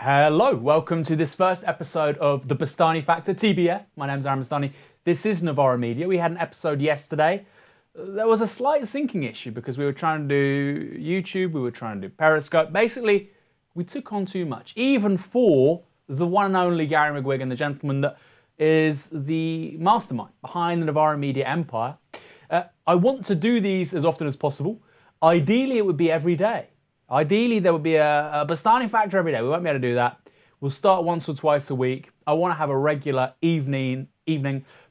Hello, welcome to this first episode of the Bastani Factor, TBF. My name's Aaron Bastani. This is Novara Media. We had an episode yesterday. There was a slight syncing issue because we were trying to do YouTube, we were trying to do Periscope. Basically, we took on too much, even for the one and only Gary McGuigan, the gentleman that is the mastermind behind the Novara Media empire. I want to do these as often as possible. Ideally, it would be every day. Ideally, there would be a Bastani Factor every day. We won't be able to do that. We'll start once or twice a week. I want to have a regular evening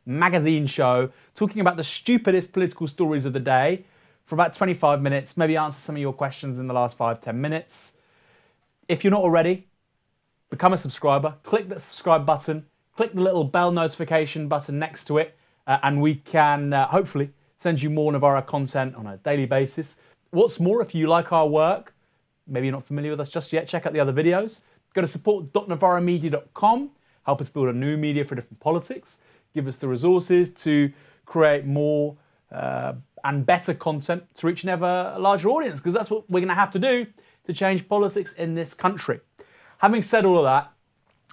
magazine show talking about the stupidest political stories of the day for about 25 minutes, maybe answer some of your questions in the last 5-10 minutes. If you're not already, become a subscriber. Click the subscribe button. Click the little bell notification button next to it, and we can hopefully send you more Novara content on a daily basis. What's more, if you like our work, maybe you're not familiar with us just yet, check out the other videos. Go to support.novaramedia.com, help us build a new media for different politics, give us the resources to create more and better content to reach an ever larger audience, because that's what we're going to have to do to change politics in this country. Having said all of that,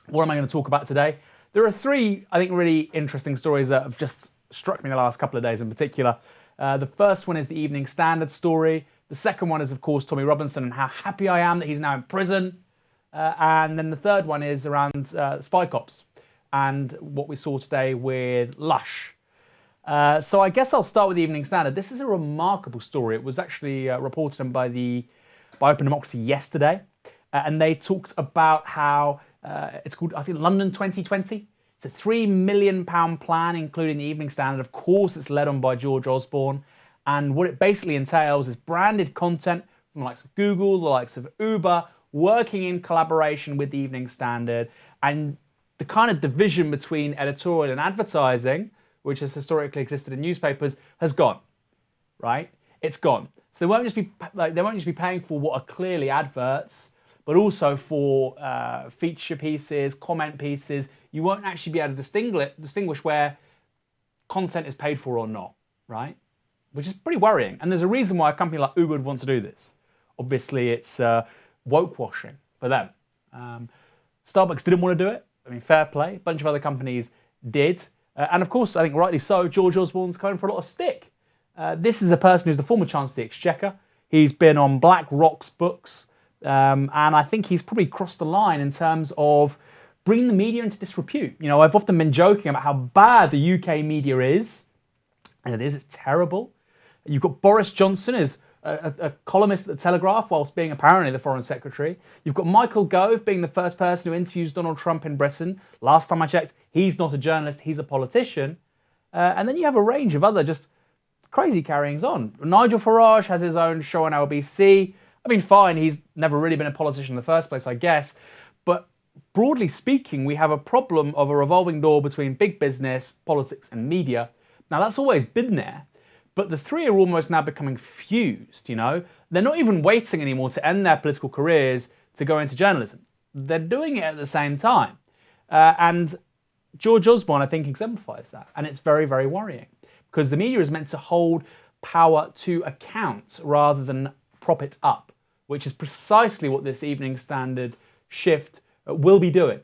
what am I going to talk about today? There are three, I think, really interesting stories that have just struck me the last couple of days in particular. The first one is the Evening Standard story. The second one is, of course, Tommy Robinson and how happy I am that he's now in prison. And then the third one is around spy cops and what we saw today with Lush. So I guess I'll start with the Evening Standard. This is a remarkable story. It was actually reported on by Open Democracy yesterday. And they talked about how it's called, I think, London 2020. It's a £3 million plan, including the Evening Standard. Of course, it's led on by George Osborne. And what it basically entails is branded content from the likes of Google, the likes of Uber, working in collaboration with the Evening Standard. And the kind of division between editorial and advertising, which has historically existed in newspapers, has gone, right? It's gone. So they won't just be paying for what are clearly adverts, but also for feature pieces, comment pieces. You won't actually be able to distinguish where content is paid for or not, right? Which is pretty worrying. And there's a reason why a company like Uber would want to do this. Obviously, it's woke washing for them. Starbucks didn't want to do it. I mean, fair play. A bunch of other companies did. And of course, I think rightly so, George Osborne's going for a lot of stick. This is a person who's the former Chancellor of the Exchequer. He's been on BlackRock's books. And I think he's probably crossed the line in terms of bringing the media into disrepute. You know, I've often been joking about how bad the UK media is. And it's terrible. You've got Boris Johnson as a columnist at The Telegraph whilst being apparently the Foreign Secretary. You've got Michael Gove being the first person who interviews Donald Trump in Britain. Last time I checked, he's not a journalist, he's a politician. And then you have a range of other just crazy carryings on. Nigel Farage has his own show on LBC. I mean, fine, he's never really been a politician in the first place, I guess. But broadly speaking, we have a problem of a revolving door between big business, politics, and media. Now, that's always been there. But the three are almost now becoming fused, you know? They're not even waiting anymore to end their political careers to go into journalism. They're doing it at the same time. And George Osborne, I think, exemplifies that. And it's very, very worrying. Because the media is meant to hold power to account rather than prop it up, which is precisely what this Evening Standard shift will be doing.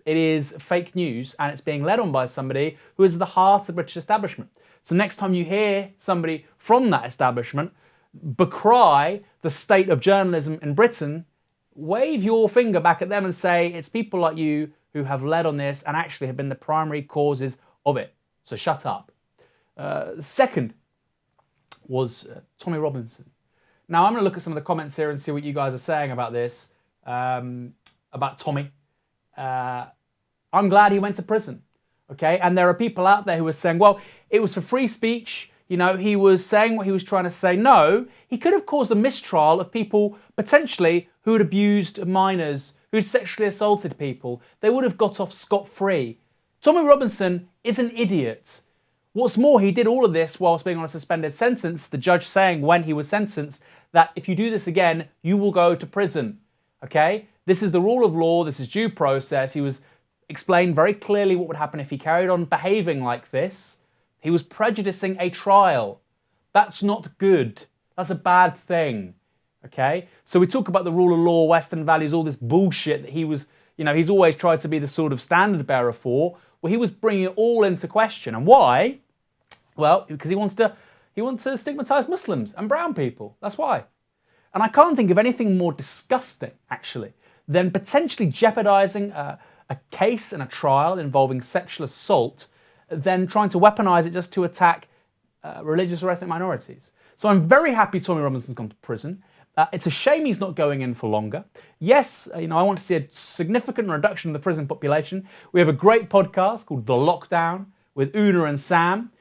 It is fake news, and it's being led on by somebody who is the heart of the British establishment. So next time you hear somebody from that establishment decry the state of journalism in Britain, wave your finger back at them and say, it's people like you who have led on this and actually have been the primary causes of it. So shut up. Second was Tommy Robinson. Now I'm going to look at some of the comments here and see what you guys are saying about this, about Tommy. I'm glad he went to prison. Okay, and there are people out there who are saying, well, it was for free speech. You know, he was saying what he was trying to say. No, he could have caused a mistrial of people potentially who had abused minors, who had sexually assaulted people. They would have got off scot-free. Tommy Robinson is an idiot. What's more, he did all of this whilst being on a suspended sentence, the judge saying when he was sentenced that if you do this again, you will go to prison. Okay, this is the rule of law. This is due process. He was explained very clearly what would happen if he carried on behaving like this. He was prejudicing a trial. That's not good. That's a bad thing. Okay? So we talk about the rule of law, Western values, all this bullshit that he was he's always tried to be the sort of standard bearer for. Well, he was bringing it all into question. And why? Well, because he wants to stigmatise Muslims and brown people. That's why. And I can't think of anything more disgusting, actually, than potentially jeopardising a case and a trial involving sexual assault than trying to weaponise it just to attack religious or ethnic minorities. So I'm very happy Tommy Robinson's gone to prison. It's a shame he's not going in for longer. Yes, I want to see a significant reduction in the prison population. We have a great podcast called The Lockdown with Una and Sam.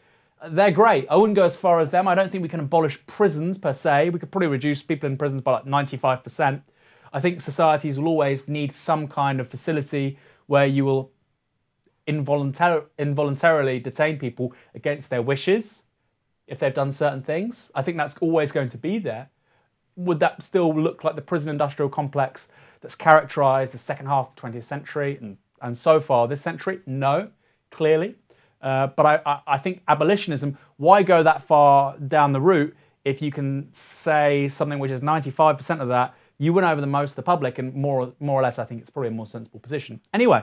They're great. I wouldn't go as far as them. I don't think we can abolish prisons per se. We could probably reduce people in prisons by like 95%. I think societies will always need some kind of facility where you will involuntarily detain people against their wishes if they've done certain things. I think that's always going to be there. Would that still look like the prison industrial complex that's characterised the second half of the 20th century and so far this century? No, clearly. But I think abolitionism, why go that far down the route if you can say something which is 95% of that, you win over the most of the public, and more or less I think it's probably a more sensible position. Anyway,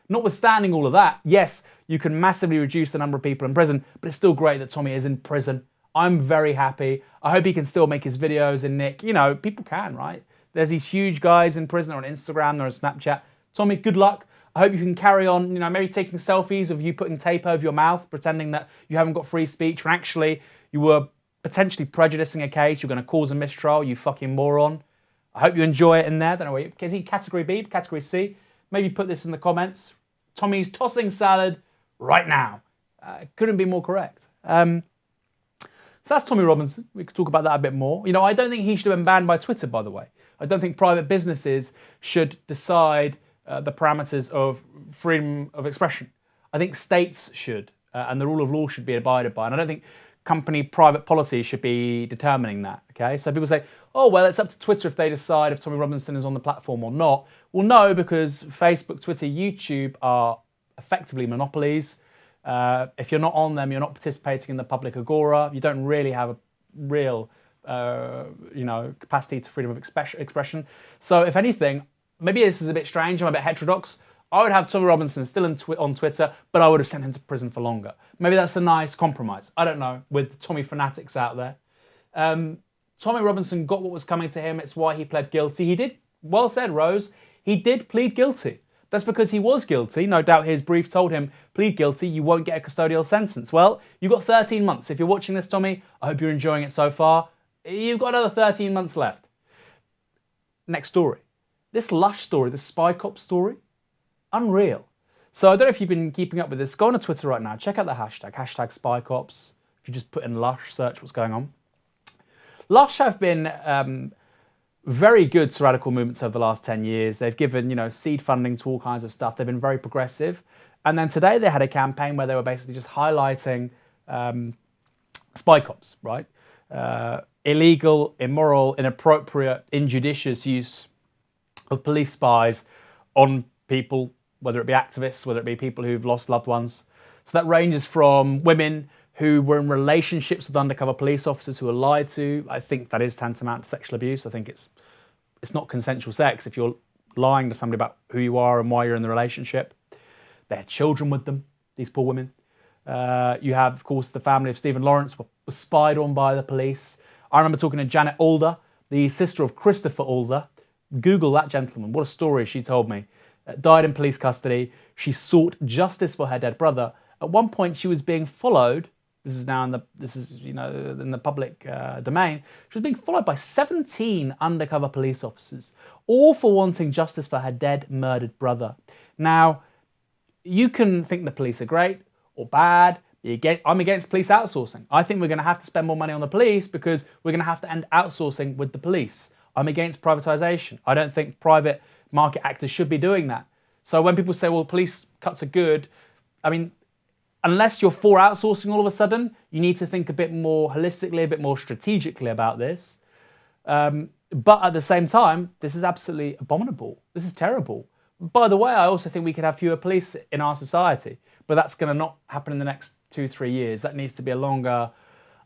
notwithstanding all of that, yes, you can massively reduce the number of people in prison, but it's still great that Tommy is in prison. I'm very happy. I hope he can still make his videos and Nick. People can, right? There's these huge guys in prison or on Instagram or on Snapchat. Tommy, good luck. I hope you can carry on, maybe taking selfies of you putting tape over your mouth, pretending that you haven't got free speech when actually you were potentially prejudicing a case. You're going to cause a mistrial, you fucking moron. I hope you enjoy it in there. Don't know, is he category B, category C? Maybe put this in the comments. Tommy's tossing salad right now. Couldn't be more correct. So that's Tommy Robinson. We could talk about that a bit more. I don't think he should have been banned by Twitter, by the way. I don't think private businesses should decide the parameters of freedom of expression. I think states should, and the rule of law should be abided by. And I don't think company private policy should be determining that, okay? So people say, oh, well, it's up to Twitter if they decide if Tommy Robinson is on the platform or not. Well, no, because Facebook, Twitter, YouTube are effectively monopolies. If you're not on them, you're not participating in the public agora. You don't really have a real, capacity to freedom of expression. So if anything, maybe this is a bit strange, I'm a bit heterodox. I would have Tommy Robinson still on Twitter, but I would have sent him to prison for longer. Maybe that's a nice compromise. I don't know, with the Tommy fanatics out there. Tommy Robinson got what was coming to him. It's why he pled guilty. He did, well said, Rose, he did plead guilty. That's because he was guilty. No doubt his brief told him, plead guilty, you won't get a custodial sentence. Well, you got 13 months. If you're watching this, Tommy, I hope you're enjoying it so far. You've got another 13 months left. Next story. This Lush story, this Spy Cop story, unreal. So I don't know if you've been keeping up with this. Go on to Twitter right now. Check out the hashtag Spy Cops. If you just put in Lush, search what's going on. Lush have been very good to radical movements over the last 10 years. They've given, seed funding to all kinds of stuff. They've been very progressive. And then today they had a campaign where they were basically just highlighting spy cops, right? Illegal, immoral, inappropriate, injudicious use of police spies on people, whether it be activists, whether it be people who've lost loved ones. So that ranges from women who were in relationships with undercover police officers who were lied to. I think that is tantamount to sexual abuse. I think it's not consensual sex if you're lying to somebody about who you are and why you're in the relationship. They had children with them, these poor women. You have, of course, the family of Stephen Lawrence was spied on by the police. I remember talking to Janet Alder, the sister of Christopher Alder. Google that gentleman. What a story she told me. Died in police custody. She sought justice for her dead brother. At one point, she was being followed. This is now in the public domain. She was being followed by 17 undercover police officers, all for wanting justice for her dead, murdered brother. Now, you can think the police are great or bad. I'm against police outsourcing. I think we're going to have to spend more money on the police because we're going to have to end outsourcing with the police. I'm against privatisation. I don't think private market actors should be doing that. So when people say, well, police cuts are good, I mean, unless you're for outsourcing all of a sudden, you need to think a bit more holistically, a bit more strategically about this. But at the same time, this is absolutely abominable. This is terrible. By the way, I also think we could have fewer police in our society, but that's going to not happen in the next 2-3 years. That needs to be a longer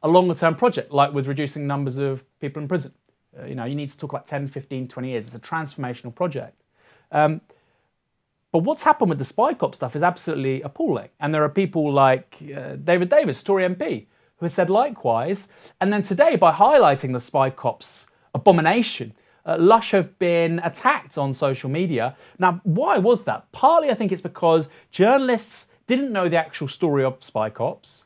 term project, like with reducing numbers of people in prison. You need to talk about 10, 15, 20 years. It's a transformational project. But what's happened with the spy cop stuff is absolutely appalling. And there are people like David Davis, Tory MP, who has said likewise. And then today, by highlighting the spy cops abomination, Lush have been attacked on social media. Now, why was that? Partly, I think it's because journalists didn't know the actual story of spy cops.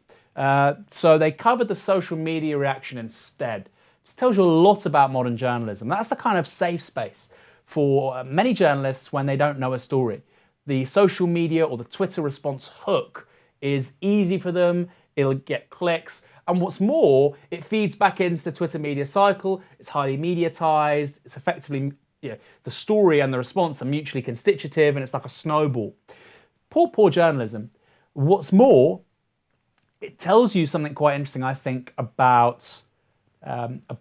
So they covered the social media reaction instead. This tells you a lot about modern journalism. That's the kind of safe space for many journalists when they don't know a story. The social media or the Twitter response hook is easy for them. It'll get clicks. And what's more, it feeds back into the Twitter media cycle. It's highly mediatized. It's effectively, the story and the response are mutually constitutive, and it's like a snowball. Poor journalism. What's more, it tells you something quite interesting, I think, about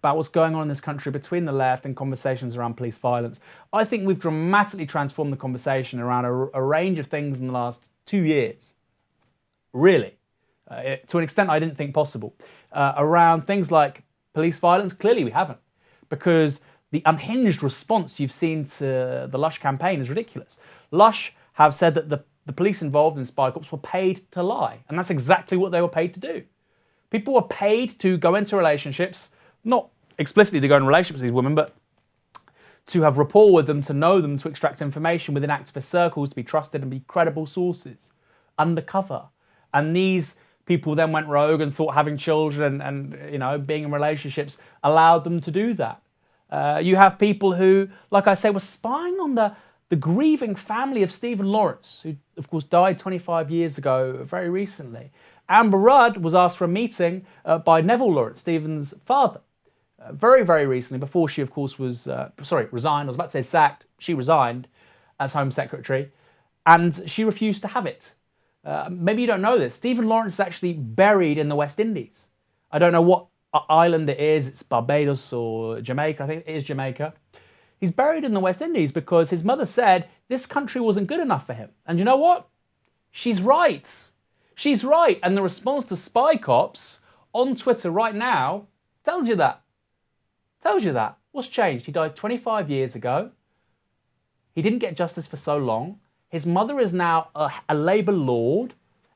what's going on in this country between the left and conversations around police violence. I think we've dramatically transformed the conversation around a range of things in the last 2 years. Really. To an extent I didn't think possible. Around things like police violence, clearly we haven't. Because the unhinged response you've seen to the Lush campaign is ridiculous. Lush have said that the police involved in spy cops were paid to lie. And that's exactly what they were paid to do. People were paid to go into relationships, not explicitly to go in relationships with these women, but to have rapport with them, to know them, to extract information within activist circles, to be trusted and be credible sources, undercover. And these people then went rogue and thought having children and being in relationships allowed them to do that. You have people who, like I say, were spying on the grieving family of Stephen Lawrence, who of course died 25 years ago, very recently. Amber Rudd was asked for a meeting by Neville Lawrence, Stephen's father, very, very recently, before she, of course, resigned. I was about to say sacked. She resigned as Home Secretary, and she refused to have it. Maybe you don't know this. Stephen Lawrence is actually buried in the West Indies. I don't know what island it is. It's Barbados or Jamaica. I think it is Jamaica. He's buried in the West Indies because his mother said this country wasn't good enough for him. And you know what? She's right. She's right. And the response to spy cops on Twitter right now tells you that. Tells you that. What's changed? He died 25 years ago. He didn't get justice for so long. His mother is now a Labour lord.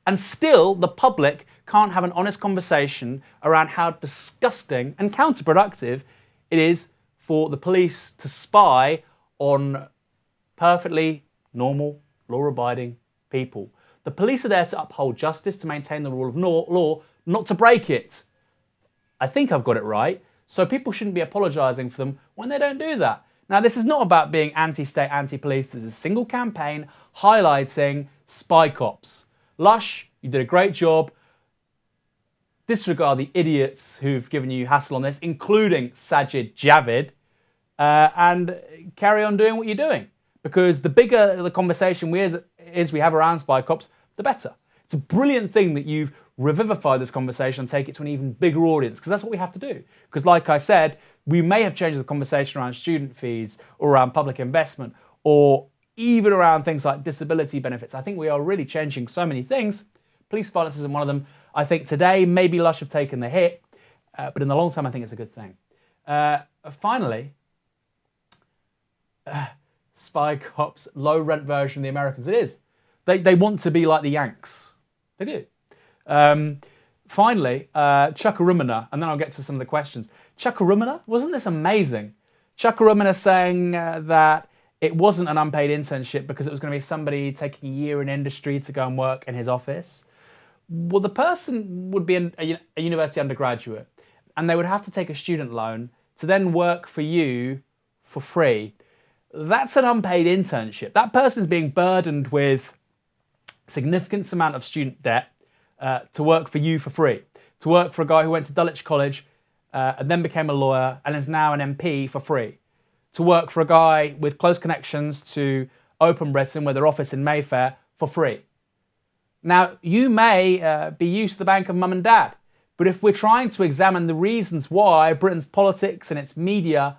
And still, the public can't have an honest conversation around how disgusting and counterproductive it is for the police to spy on perfectly normal, law-abiding people. The police are there to uphold justice, to maintain the rule of law, not to break it. I think I've got it right. So people shouldn't be apologising for them when they don't do that. Now, this is not about being anti-state, anti-police. There's a single campaign highlighting spy cops. Lush, you did a great job. Disregard the idiots who've given you hassle on this, including Sajid Javid, and carry on doing what you're doing. Because the bigger the conversation we have around spy cops, the better. It's a brilliant thing that you've revivified this conversation and take it to an even bigger audience, because that's what we have to do. Because like I said, we may have changed the conversation around student fees or around public investment or even around things like disability benefits. I think we are really changing so many things. Police violence isn't one of them. I think today maybe Lush have taken the hit, but in the long term I think it's a good thing. Finally, spy cops, low rent version of the Americans. It is. They want to be like the Yanks. They do. Finally, Chuckarumana, and then I'll get to some of the questions. Chuckarumana, wasn't this amazing? Chuckarumana saying that it wasn't an unpaid internship because it was going to be somebody taking a year in industry to go and work in his office. Well, the person would be a university undergraduate, and they would have to take a student loan to then work for you for free. That's an unpaid internship. That person's being burdened with a significant amount of student debt to work for you for free, to work for a guy who went to Dulwich College and then became a lawyer and is now an MP for free, to work for a guy with close connections to Open Britain with their office in Mayfair for free. Now, you may be used to the bank of mum and dad, but if we're trying to examine the reasons why Britain's politics and its media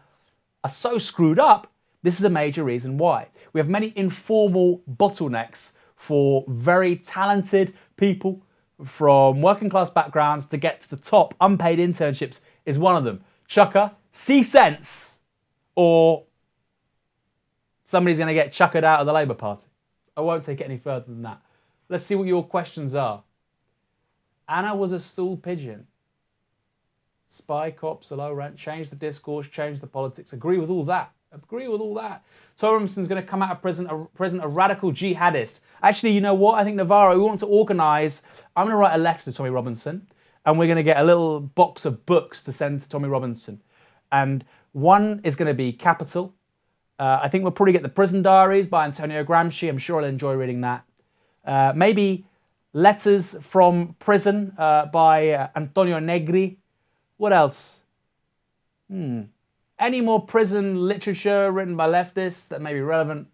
are so screwed up, this is a major reason why. We have many informal bottlenecks for very talented people from working class backgrounds to get to the top. Unpaid internships is one of them. Chucker, see sense, or somebody's going to get chuckered out of the Labour Party. I won't take it any further than that. Let's see what your questions are. Anna was a stool pigeon. Spy cops, hello, rent, change the discourse, change the politics. Agree with all that. Tommy Robinson's going to come out of prison a radical jihadist. Actually, you know what? I think Navarro, we want to organise. I'm going to write a letter to Tommy Robinson, and we're going to get a little box of books to send to Tommy Robinson. And one is going to be Capital. I think we'll probably get The Prison Diaries by Antonio Gramsci. I'm sure I'll enjoy reading that. Maybe Letters from Prison by Antonio Negri. What else? Any more prison literature written by leftists that may be relevant?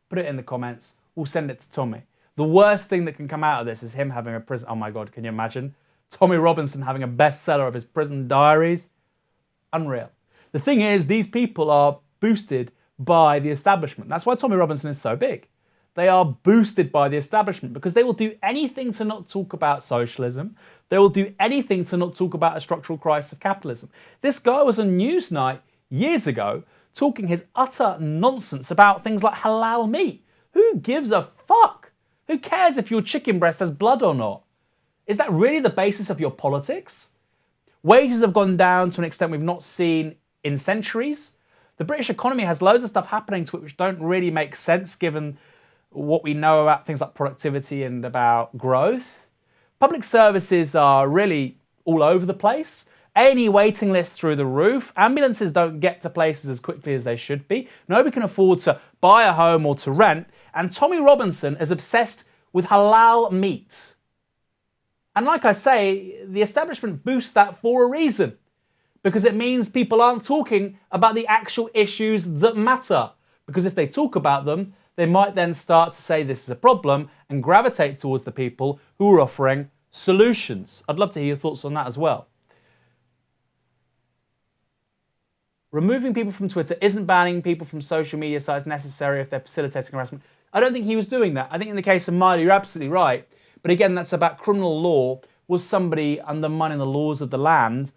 Put it in the comments. We'll send it to Tommy. The worst thing that can come out of this is him having a prison... Oh my God, can you imagine? Tommy Robinson having a bestseller of his prison diaries? Unreal. The thing is, these people are boosted by the establishment. That's why Tommy Robinson is so big. They are boosted by the establishment because they will do anything to not talk about socialism. They will do anything to not talk about a structural crisis of capitalism. This guy was on Newsnight years ago talking his utter nonsense about things like halal meat. Who gives a fuck? Who cares if your chicken breast has blood or not? Is that really the basis of your politics? Wages have gone down to an extent we've not seen in centuries. The British economy has loads of stuff happening to it which don't really make sense given what we know about things like productivity and about growth. Public services are really all over the place. A&E waiting lists through the roof. Ambulances don't get to places as quickly as they should be. Nobody can afford to buy a home or to rent. And Tommy Robinson is obsessed with halal meat. And like I say, the establishment boosts that for a reason. Because it means people aren't talking about the actual issues that matter. Because if they talk about them, they might then start to say this is a problem and gravitate towards the people who are offering solutions. I'd love to hear your thoughts on that as well. Removing people from Twitter isn't banning people from social media sites necessary if they're facilitating harassment. I don't think he was doing that. I think in the case of Miley, you're absolutely right. But again, that's about criminal law. Was somebody undermining the laws of the land?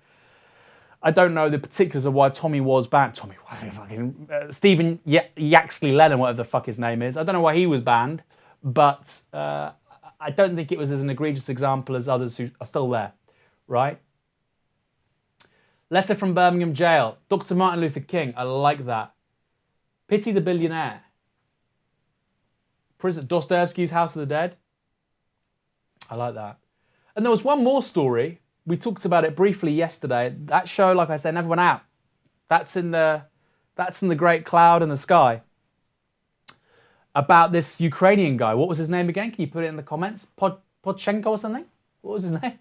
I don't know the particulars of why Tommy was banned. Stephen Yaxley Lennon, whatever the fuck his name is. I don't know why he was banned, but I don't think it was as an egregious example as others who are still there, right? Letter from Birmingham Jail. Dr. Martin Luther King. I like that. Pity the Billionaire. Prison Dostoevsky's House of the Dead. I like that. And there was one more story. We talked about it briefly yesterday. That show, like I said, never went out. That's in the great cloud in the sky. About this Ukrainian guy. What was his name again? Can you put it in the comments? Podchenko or something? What was his name?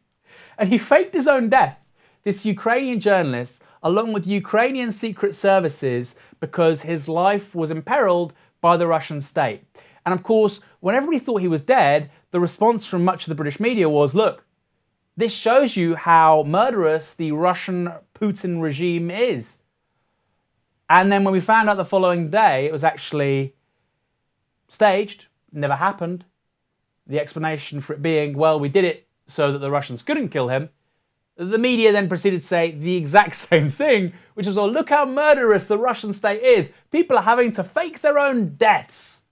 And he faked his own death. This Ukrainian journalist, along with Ukrainian secret services, because his life was imperiled by the Russian state. And of course, when everybody thought he was dead, the response from much of the British media was, look, this shows you how murderous the Russian Putin regime is. And then when we found out the following day, it was actually staged, never happened. The explanation for it being, well, we did it so that the Russians couldn't kill him. The media then proceeded to say the exact same thing, which was, oh, look how murderous the Russian state is. People are having to fake their own deaths.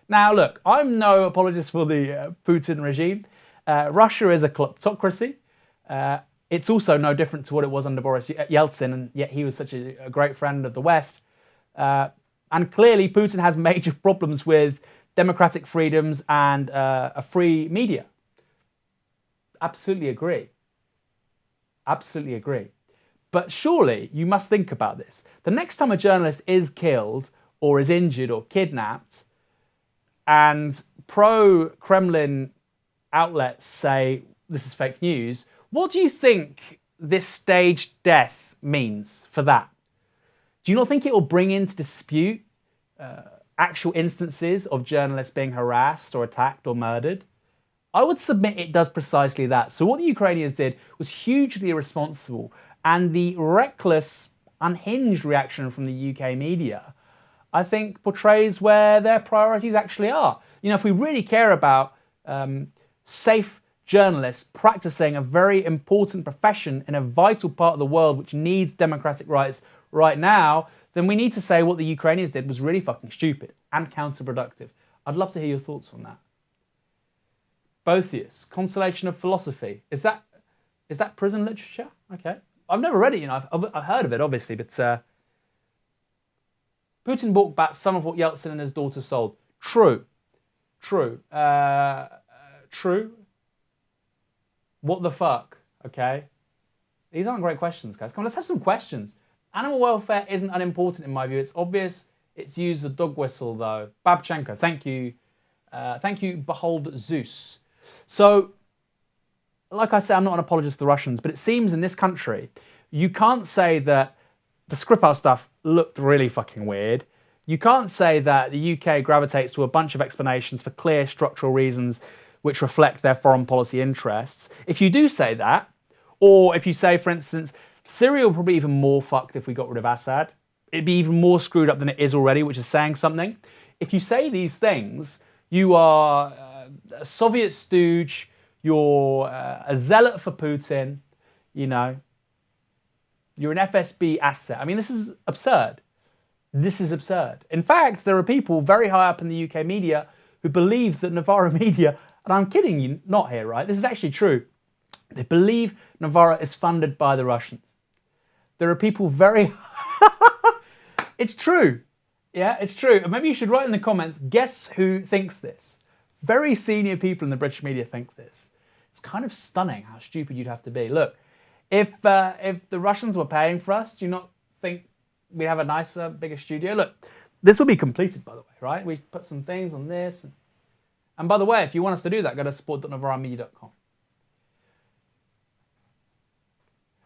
Now, look, I'm no apologist for the Putin regime. Russia is a kleptocracy. It's also no different to what it was under Boris Yeltsin, and yet he was such a great friend of the West. And clearly Putin has major problems with democratic freedoms and a free media. Absolutely agree. Absolutely agree. But surely you must think about this. The next time a journalist is killed or is injured or kidnapped, and pro-Kremlin outlets say this is fake news, what do you think this staged death means for that? Do you not think it will bring into dispute actual instances of journalists being harassed or attacked or murdered? I would submit it does precisely that. So what the Ukrainians did was hugely irresponsible, and the reckless, unhinged reaction from the UK media, I think, portrays where their priorities actually are. You know, if we really care about safe journalists practicing a very important profession in a vital part of the world which needs democratic rights right now, then we need to say what the Ukrainians did was really fucking stupid and counterproductive. I'd love to hear your thoughts on that. Boethius, Consolation of Philosophy. Is that prison literature? Okay. I've never read it, you know. I've heard of it, obviously, but Putin bought back some of what Yeltsin and his daughter sold. True. True. True. What the fuck? Okay. These aren't great questions, guys. Come on, let's have some questions. Animal welfare isn't unimportant in my view. It's obvious its use of dog whistle, though. Babchenko, thank you. Thank you, Behold Zeus. So, like I said, I'm not an apologist to the Russians, but it seems in this country, you can't say that the Skripal stuff looked really fucking weird. You can't say that the UK gravitates to a bunch of explanations for clear structural reasons which reflect their foreign policy interests. If you do say that, or if you say, for instance, Syria will probably be even more fucked if we got rid of Assad. It'd be even more screwed up than it is already, which is saying something. If you say these things, you are a Soviet stooge, you're a zealot for Putin, you know. You're an FSB asset. I mean, this is absurd. This is absurd. In fact, there are people very high up in the UK media who believe that Novara Media, and I'm kidding you not here, right? This is actually true. They believe Novara is funded by the Russians. There are people very... It's true. Yeah, it's true. And maybe you should write in the comments, guess who thinks this? Very senior people in the British media think this. It's kind of stunning how stupid you'd have to be. Look, if the Russians were paying for us, do you not think we'd have a nicer, bigger studio? Look, this will be completed, by the way, right? We put some things on this. And by the way, if you want us to do that, go to support.novaramedia.com.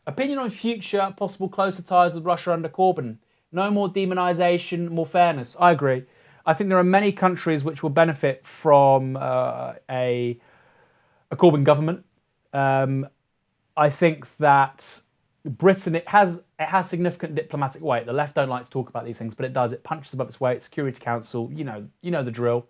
Opinion on future possible closer ties with Russia under Corbyn. No more demonisation, more fairness. I agree. I think there are many countries which will benefit from a Corbyn government. I think that Britain, it has significant diplomatic weight. The left don't like to talk about these things, but it does. It punches above its weight. Security Council, you know the drill.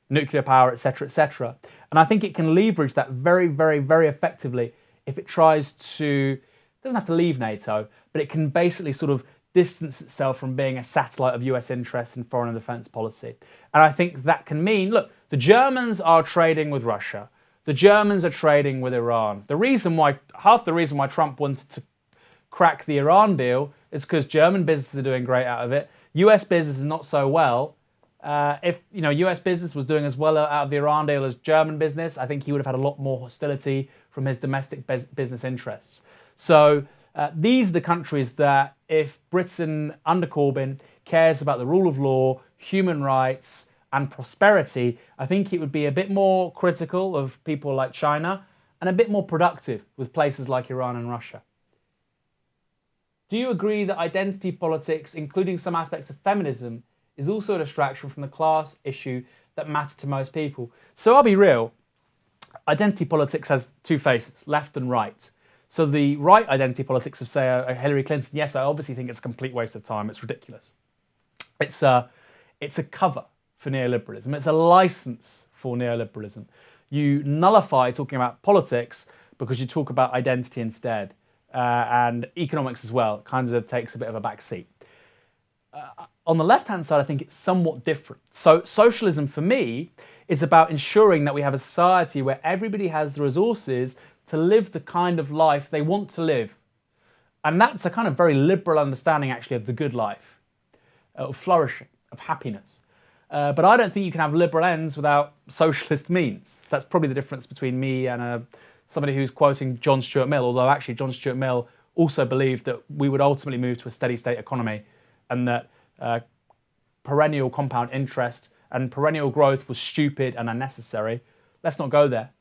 Nuclear power, etc., etc. And I think it can leverage that very, very, very effectively if it tries to, it doesn't have to leave NATO, but it can basically sort of distance itself from being a satellite of US interests in foreign and defence policy. And I think that can mean, look, the Germans are trading with Russia. The Germans are trading with Iran. Half the reason why Trump wanted to crack the Iran deal is because German businesses are doing great out of it. US business is not so well. If US business was doing as well out of the Iran deal as German business, I think he would have had a lot more hostility from his domestic business interests. So these are the countries that, if Britain under Corbyn cares about the rule of law, human rights and prosperity, I think it would be a bit more critical of people like China and a bit more productive with places like Iran and Russia. Do you agree that identity politics, including some aspects of feminism, is also a distraction from the class issue that matter to most people? So I'll be real. Identity politics has two faces, left and right. So the right identity politics of, say, a Hillary Clinton, yes, I obviously think it's a complete waste of time. It's ridiculous. It's a cover for neoliberalism. It's a license for neoliberalism. You nullify talking about politics because you talk about identity instead. And economics as well kind of takes a bit of a back seat. On the left-hand side, I think it's somewhat different. So socialism, for me, is about ensuring that we have a society where everybody has the resources to live the kind of life they want to live. And that's a kind of very liberal understanding, actually, of the good life, of flourishing, of happiness. But I don't think you can have liberal ends without socialist means. So that's probably the difference between me and somebody who's quoting John Stuart Mill, although actually John Stuart Mill also believed that we would ultimately move to a steady state economy and that perennial compound interest and perennial growth was stupid and unnecessary. Let's not go there.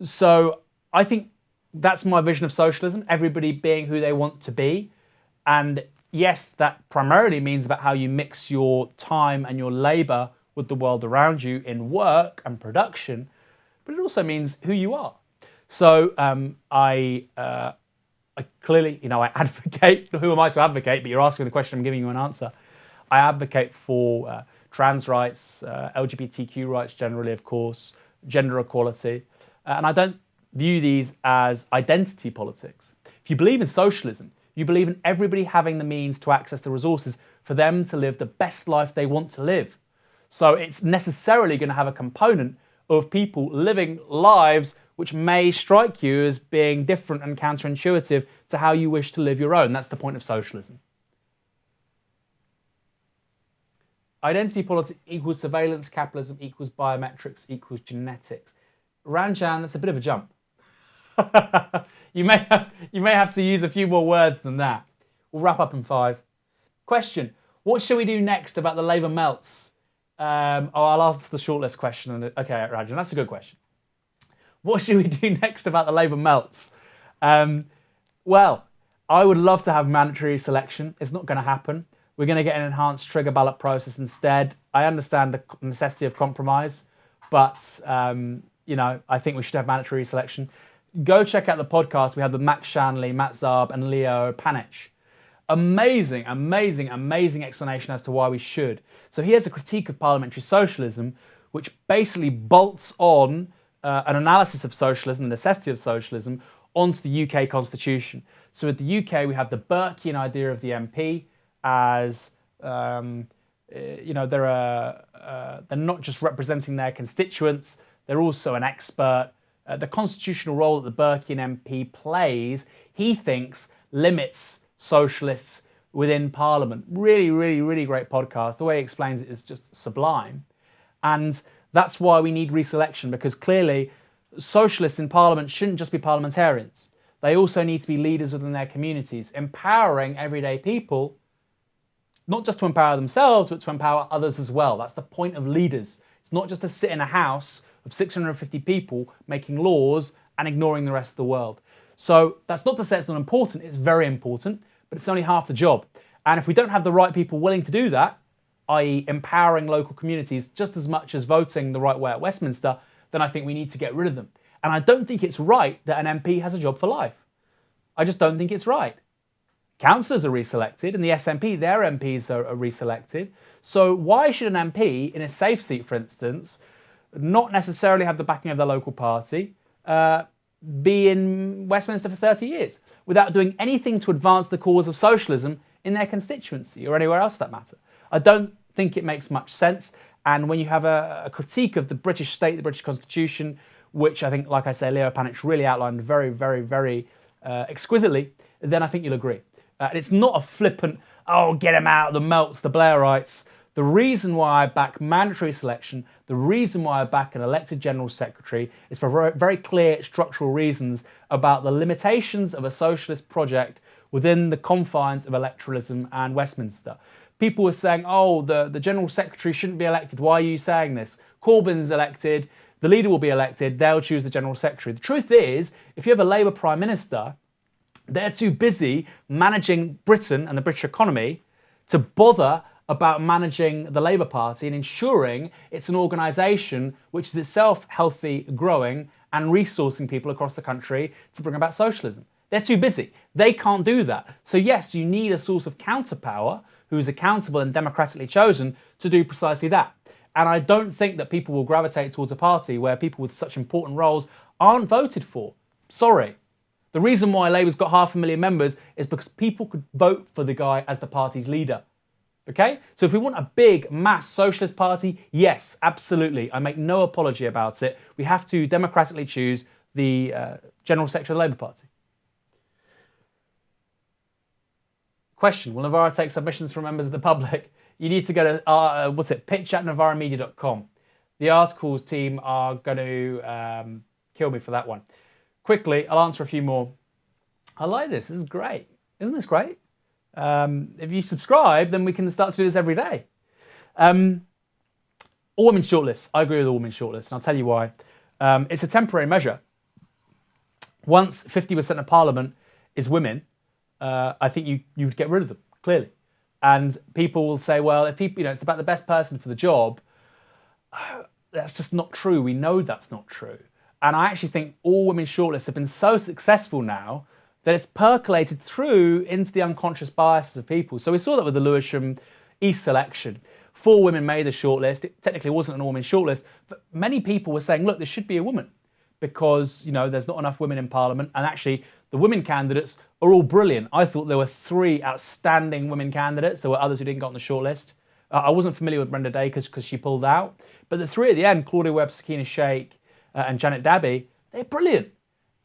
So I think that's my vision of socialism, everybody being who they want to be. And yes, that primarily means about how you mix your time and your labour with the world around you in work and production, but it also means who you are. So I clearly, I advocate, who am I to advocate, but you're asking the question, I'm giving you an answer. I advocate for trans rights, LGBTQ rights generally, of course, gender equality. And I don't view these as identity politics. If you believe in socialism, You believe in everybody having the means to access the resources for them to live the best life they want to live. So it's necessarily going to have a component of people living lives which may strike you as being different and counterintuitive to how you wish to live your own. That's the point of socialism. Identity politics equals surveillance capitalism equals biometrics equals genetics. Ranjan, that's a bit of a jump. You may have to use a few more words than that. We'll wrap up in 5. Question: what should we do next about the Labour melts? I'll ask the shortlist question. Okay, Ranjan, that's a good question. What should we do next about the Labour melts? Well, I would love to have mandatory selection. It's not going to happen. We're going to get an enhanced trigger ballot process instead. I understand the necessity of compromise, but I think we should have mandatory selection. Go check out the podcast. We have the Max Shanley, Matt Zarb, and Leo Panich. Amazing explanation as to why we should. So here's a critique of parliamentary socialism, which basically bolts on an analysis of socialism, the necessity of socialism, onto the UK constitution. So with the UK, we have the Burkean idea of the MP as, they're not just representing their constituents, they're also an expert. The constitutional role that the Burkean MP plays, he thinks, limits socialists within Parliament. Really great podcast. The way he explains it is just sublime. And that's why we need reselection, because clearly socialists in Parliament shouldn't just be parliamentarians. They also need to be leaders within their communities, empowering everyday people, not just to empower themselves, but to empower others as well. That's the point of leaders. It's not just to sit in a house of 650 people making laws and ignoring the rest of the world. So that's not to say it's not important. It's very important, but it's only half the job. And if we don't have the right people willing to do that, i.e. empowering local communities just as much as voting the right way at Westminster, then I think we need to get rid of them. And I don't think it's right that an MP has a job for life. I just don't think it's right. Councillors are reselected, and the SNP, their MPs are reselected. So why should an MP in a safe seat, for instance, not necessarily have the backing of their local party, be in Westminster for 30 years without doing anything to advance the cause of socialism in their constituency or anywhere else for that matter? I don't think it makes much sense. And when you have a critique of the British state, the British constitution, which I think, like I say, Leo Panich really outlined very exquisitely, then I think you'll agree. And it's not a flippant, get them out, the melts, the Blairites. The reason why I back mandatory selection, the reason why I back an elected General Secretary is for very clear structural reasons about the limitations of a socialist project within the confines of electoralism and Westminster. People were saying, the General Secretary shouldn't be elected. Why are you saying this? Corbyn's elected, the leader will be elected, they'll choose the General Secretary. The truth is, if you have a Labour Prime Minister, they're too busy managing Britain and the British economy to bother about managing the Labour Party and ensuring it's an organisation which is itself healthy, growing, and resourcing people across the country to bring about socialism. They're too busy. They can't do that. So yes, you need a source of counterpower who is accountable and democratically chosen to do precisely that. And I don't think that people will gravitate towards a party where people with such important roles aren't voted for. Sorry. The reason why Labour's got 500,000 members is because people could vote for the guy as the party's leader. Okay? So if we want a big, mass socialist party, yes, absolutely. I make no apology about it. We have to democratically choose the General Secretary of the Labour Party. Question: will Navarro take submissions from members of the public? You need to go to, pitch@navarromedia.com. The articles team are going to kill me for that one. Quickly, I'll answer a few more. I like this. This is great. Isn't this great? If you subscribe, then we can start to do this every day. All women shortlist. I agree with all women shortlist, and I'll tell you why. It's a temporary measure. Once 50% of Parliament is women, I think you would get rid of them, clearly. And people will say, well, if people, it's about the best person for the job. That's just not true. We know that's not true. And I actually think all women shortlists have been so successful now that it's percolated through into the unconscious biases of people. So we saw that with the Lewisham East selection. 4 women made the shortlist. It technically wasn't an all-women shortlist, but many people were saying, look, there should be a woman because, there's not enough women in Parliament. And actually, The women candidates are all brilliant. I thought there were 3 outstanding women candidates. There were others who didn't get on the shortlist. I wasn't familiar with Brenda Dacres because she pulled out. But the 3 at the end, Claudia Webb, Sakina Sheikh, and Janet Dabby, they're brilliant.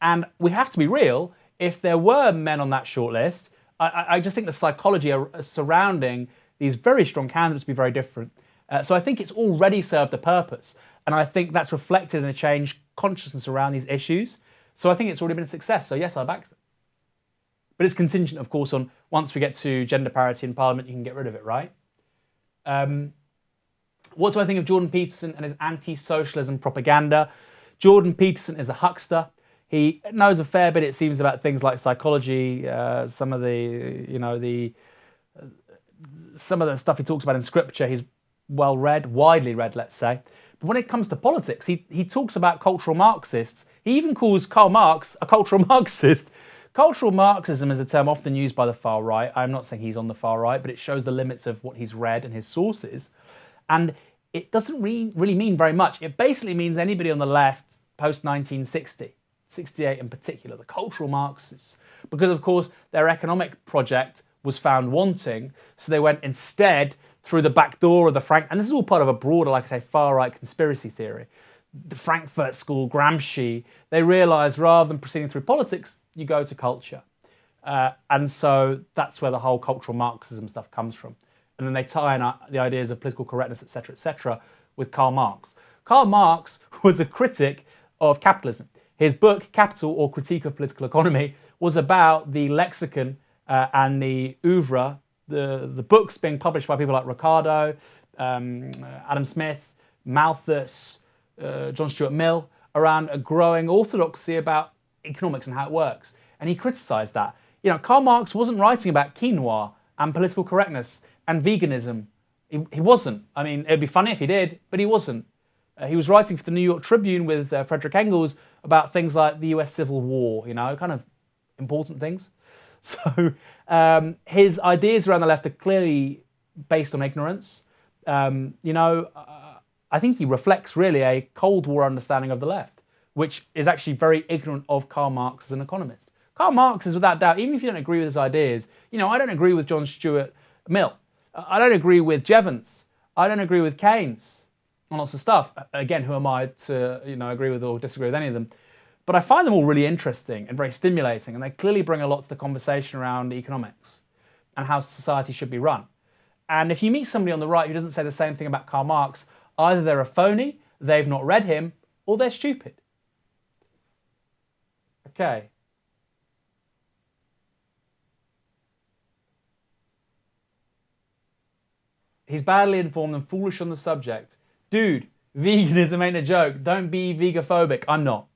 And we have to be real. If there were men on that shortlist, I just think the psychology surrounding these very strong candidates would be very different. So I think it's already served a purpose. And I think that's reflected in a changed consciousness around these issues. So I think it's already been a success. So yes, I back them. But it's contingent, of course, on once we get to gender parity in Parliament, you can get rid of it, right? What do I think of Jordan Peterson and his anti-socialism propaganda? Jordan Peterson is a huckster. He knows a fair bit, it seems, about things like psychology, some of the stuff he talks about in scripture. He's well read, widely read, let's say. But when it comes to politics, he talks about cultural Marxists. He even calls Karl Marx a cultural Marxist. Cultural Marxism is a term often used by the far right. I'm not saying he's on the far right, but it shows the limits of what he's read and his sources. And it doesn't really mean very much. It basically means anybody on the left post-1960, 68 in particular, the cultural Marxists, because of course their economic project was found wanting, so they went instead through the back door of the and this is all part of a broader, like I say, far-right conspiracy theory. The Frankfurt School, Gramsci, they realised rather than proceeding through politics, you go to culture. And so that's where the whole cultural Marxism stuff comes from. And then they tie in the ideas of political correctness, etc., with Karl Marx. Karl Marx was a critic of capitalism. His book, Capital or Critique of Political Economy, was about the lexicon and the oeuvre, the books being published by people like Ricardo, Adam Smith, Malthus, John Stuart Mill, around a growing orthodoxy about economics and how it works. And he criticised that. You know, Karl Marx wasn't writing about quinoa and political correctness and veganism. He wasn't. I mean, it'd be funny if he did, but he wasn't. He was writing for the New York Tribune with Frederick Engels about things like the US Civil War, you know, kind of important things. So his ideas around the left are clearly based on ignorance. I think he reflects really a Cold War understanding of the left, which is actually very ignorant of Karl Marx as an economist. Karl Marx is without doubt, even if you don't agree with his ideas, I don't agree with John Stuart Mill. I don't agree with Jevons. I don't agree with Keynes on lots of stuff. Again, who am I to agree with or disagree with any of them? But I find them all really interesting and very stimulating, and they clearly bring a lot to the conversation around economics and how society should be run. And if you meet somebody on the right who doesn't say the same thing about Karl Marx, either they're a phony, they've not read him, or they're stupid. Okay. He's badly informed and foolish on the subject. Dude, veganism ain't a joke. Don't be vegophobic. I'm not.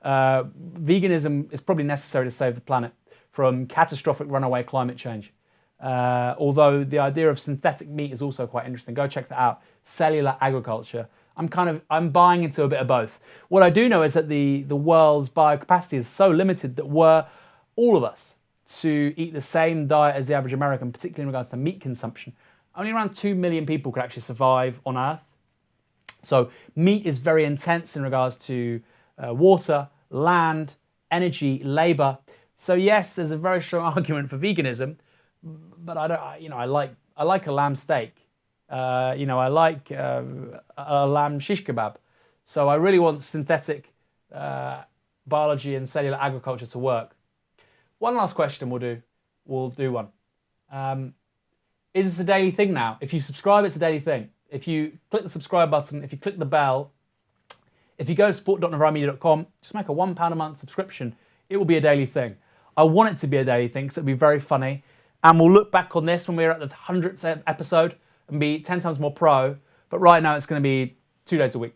Veganism is probably necessary to save the planet from catastrophic runaway climate change. Although the idea of synthetic meat is also quite interesting. Go check that out. Cellular agriculture. I'm buying into a bit of both. What I do know is that the world's biocapacity is so limited that were all of us to eat the same diet as the average American, particularly in regards to meat consumption, only around 2 million people could actually survive on Earth. So meat is very intense in regards to water, land, energy, labour. So yes, there's a very strong argument for veganism, but I like a lamb steak. I like a lamb shish kebab. So I really want synthetic biology and cellular agriculture to work. One last question we'll do one. Is this a daily thing now? If you subscribe, it's a daily thing. If you click the subscribe button, if you click the bell, if you go to support.novaramedia.com, just make a £1 a month subscription. It will be a daily thing. I want it to be a daily thing because it'll be very funny. And we'll look back on this when we're at the 100th episode and be 10 times more pro. But right now it's going to be 2 days a week.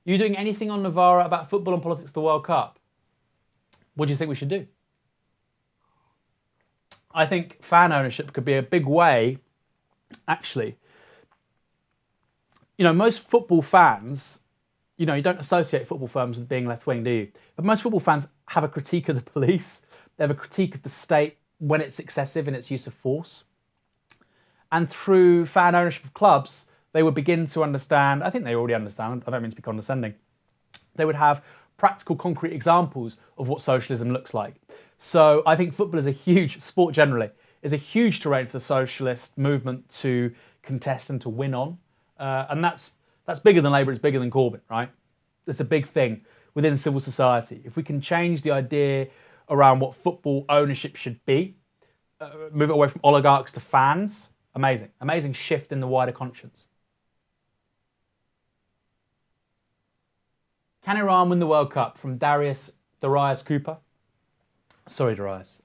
You doing anything on Novara about football and politics of the World Cup? What do you think we should do? I think fan ownership could be a big way, actually. Most football fans, you don't associate football fans with being left-wing, do you? But most football fans have a critique of the police. They have a critique of the state when it's excessive in its use of force. And through fan ownership of clubs, they would begin to understand, I think they already understand, I don't mean to be condescending, they would have practical, concrete examples of what socialism looks like. So I think football is a huge, sport generally, is a huge terrain for the socialist movement to contest and to win on. And that's bigger than Labour, it's bigger than Corbyn, right? It's a big thing within civil society. If we can change the idea around what football ownership should be, move it away from oligarchs to fans, amazing. Amazing shift in the wider conscience. Can Iran win the World Cup? From Darius Cooper. Sorry, Darius.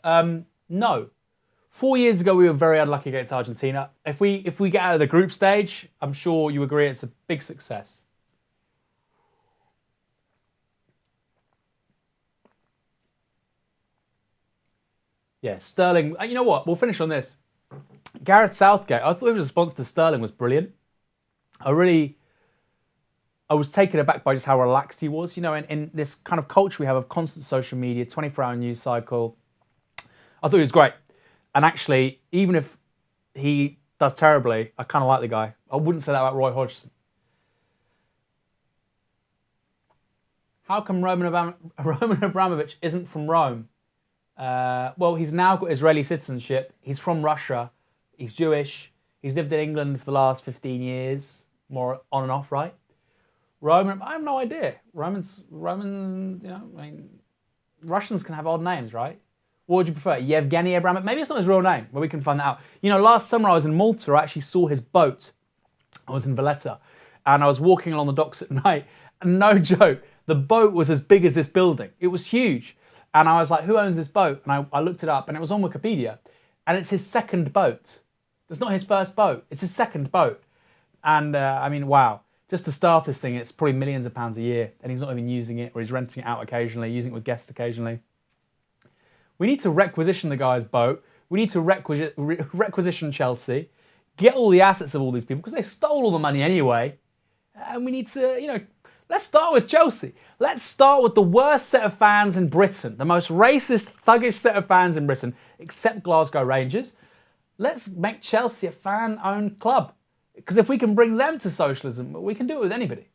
No. 4 years ago, we were very unlucky against Argentina. If we get out of the group stage, I'm sure you agree it's a big success. Yeah, Sterling. You know what? We'll finish on this. Gareth Southgate. I thought his response to Sterling was brilliant. I was taken aback by just how relaxed he was. You know, in this kind of culture we have of constant social media, 24-hour news cycle. I thought he was great. And actually, even if he does terribly, I kind of like the guy. I wouldn't say that about Roy Hodgson. How come Roman Abramovich isn't from Rome? Well, he's now got Israeli citizenship. He's from Russia. He's Jewish. He's lived in England for the last 15 years, more on and off, right? Roman, I have no idea. Romans, you know, I mean, Russians can have odd names, right? What would you prefer? Yevgeny Abramovich? Maybe it's not his real name, but we can find that out. You know, last summer I was in Malta. I actually saw his boat. I was in Valletta, and I was walking along the docks at night, and no joke, the boat was as big as this building. It was huge. And I was like, who owns this boat? And I looked it up, and it was on Wikipedia. And it's his second boat. It's not his first boat. It's his second boat. And I mean, wow. Just to staff this thing, it's probably millions of pounds a year. And he's not even using it, or he's renting it out occasionally, using it with guests occasionally. We need to requisition the guy's boat. We need to requisition Chelsea. Get all the assets of all these people, because they stole all the money anyway. And we need to, you know, let's start with Chelsea. Let's start with the worst set of fans in Britain, the most racist, thuggish set of fans in Britain, except Glasgow Rangers. Let's make Chelsea a fan-owned club. Because if we can bring them to socialism, we can do it with anybody.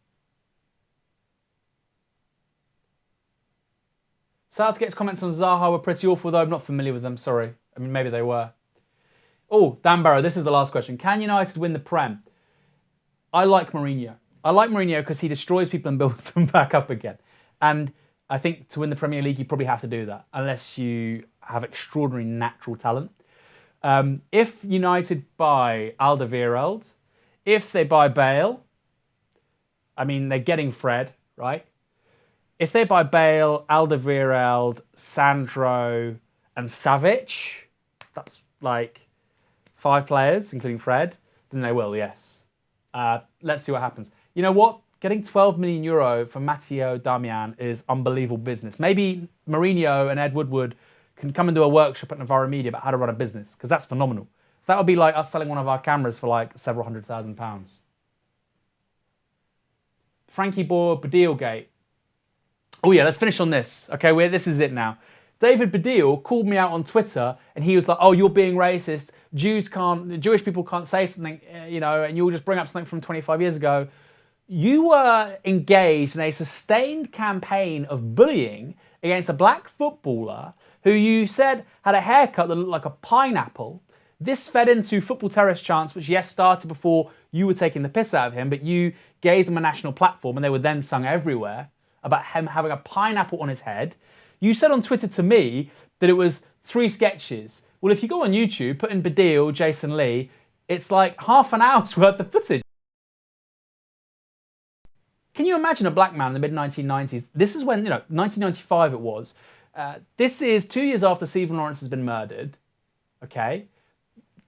Southgate's comments on Zaha were pretty awful, though I'm not familiar with them, sorry. I mean, maybe they were. Oh, Dan Barrow, this is the last question. Can United win the Prem? I like Mourinho. I like Mourinho because he destroys people and builds them back up again. And I think to win the Premier League, you probably have to do that, unless you have extraordinary natural talent. If United buy Alderweireld, if they buy Bale, I mean, they're getting Fred, right? If they buy Bale, Alderweireld, Sandro, and Savic, that's like 5 players, including Fred, then they will, yes. Let's see what happens. You know what? Getting €12 million for Matteo Darmian is unbelievable business. Maybe Mourinho and Ed Woodward can come and do a workshop at Novara Media about how to run a business, because that's phenomenal. That would be like us selling one of our cameras for like several £100,000. Frankie Boyle, Baddiel-gate. Oh yeah, let's finish on this. Okay, this is it now. David Baddiel called me out on Twitter, and he was like, "Oh, you're being racist. Jewish people can't say something, you know, and you'll just bring up something from 25 years ago." You were engaged in a sustained campaign of bullying against a black footballer who you said had a haircut that looked like a pineapple. This fed into football terrorist chants, which, yes, started before you were taking the piss out of him, but you gave them a national platform and they were then sung everywhere about him having a pineapple on his head. You said on Twitter to me that it was 3 sketches. Well, if you go on YouTube, put in Baddiel, Jason Lee, it's like half an hour's worth of footage. Can you imagine a black man in the mid-1990s? This is when, 1995 it was. This is 2 years after Stephen Lawrence has been murdered, okay?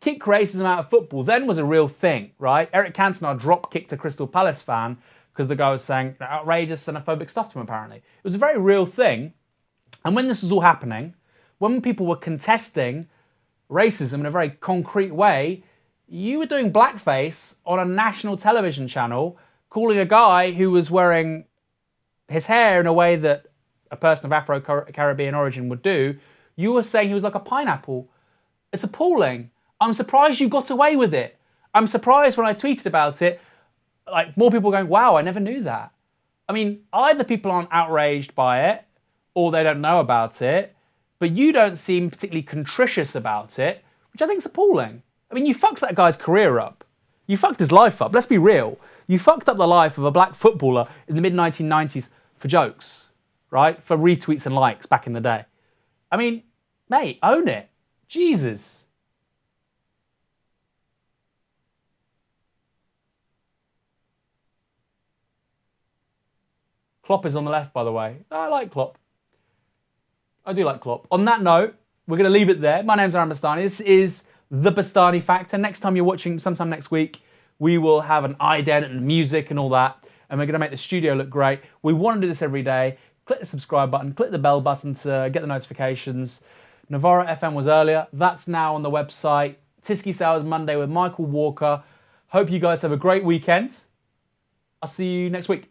Kick racism out of football then was a real thing, right? Eric Cantona drop-kicked a Crystal Palace fan because the guy was saying outrageous xenophobic stuff to him, apparently. It was a very real thing. And when this was all happening, when people were contesting racism in a very concrete way, you were doing blackface on a national television channel, calling a guy who was wearing his hair in a way that a person of Afro-Caribbean origin would do. You were saying he was like a pineapple. It's appalling. I'm surprised you got away with it. I'm surprised when I tweeted about it, like more people going, wow, I never knew that. I mean, either people aren't outraged by it or they don't know about it, but you don't seem particularly contritious about it, which I think is appalling. I mean, you fucked that guy's career up. You fucked his life up. Let's be real. You fucked up the life of a black footballer in the mid-1990s for jokes, right? For retweets and likes back in the day. I mean, mate, own it. Jesus. Klopp is on the left, by the way. I like Klopp. I do like Klopp. On that note, we're going to leave it there. My name's Aaron Bastani. This is The Bastani Factor. Next time you're watching, sometime next week, we will have an ident and music and all that, and we're going to make the studio look great. We want to do this every day. Click the subscribe button, click the bell button to get the notifications. Navarra FM was earlier. That's now on the website. Tisky Sales Monday with Michael Walker. Hope you guys have a great weekend. I'll see you next week.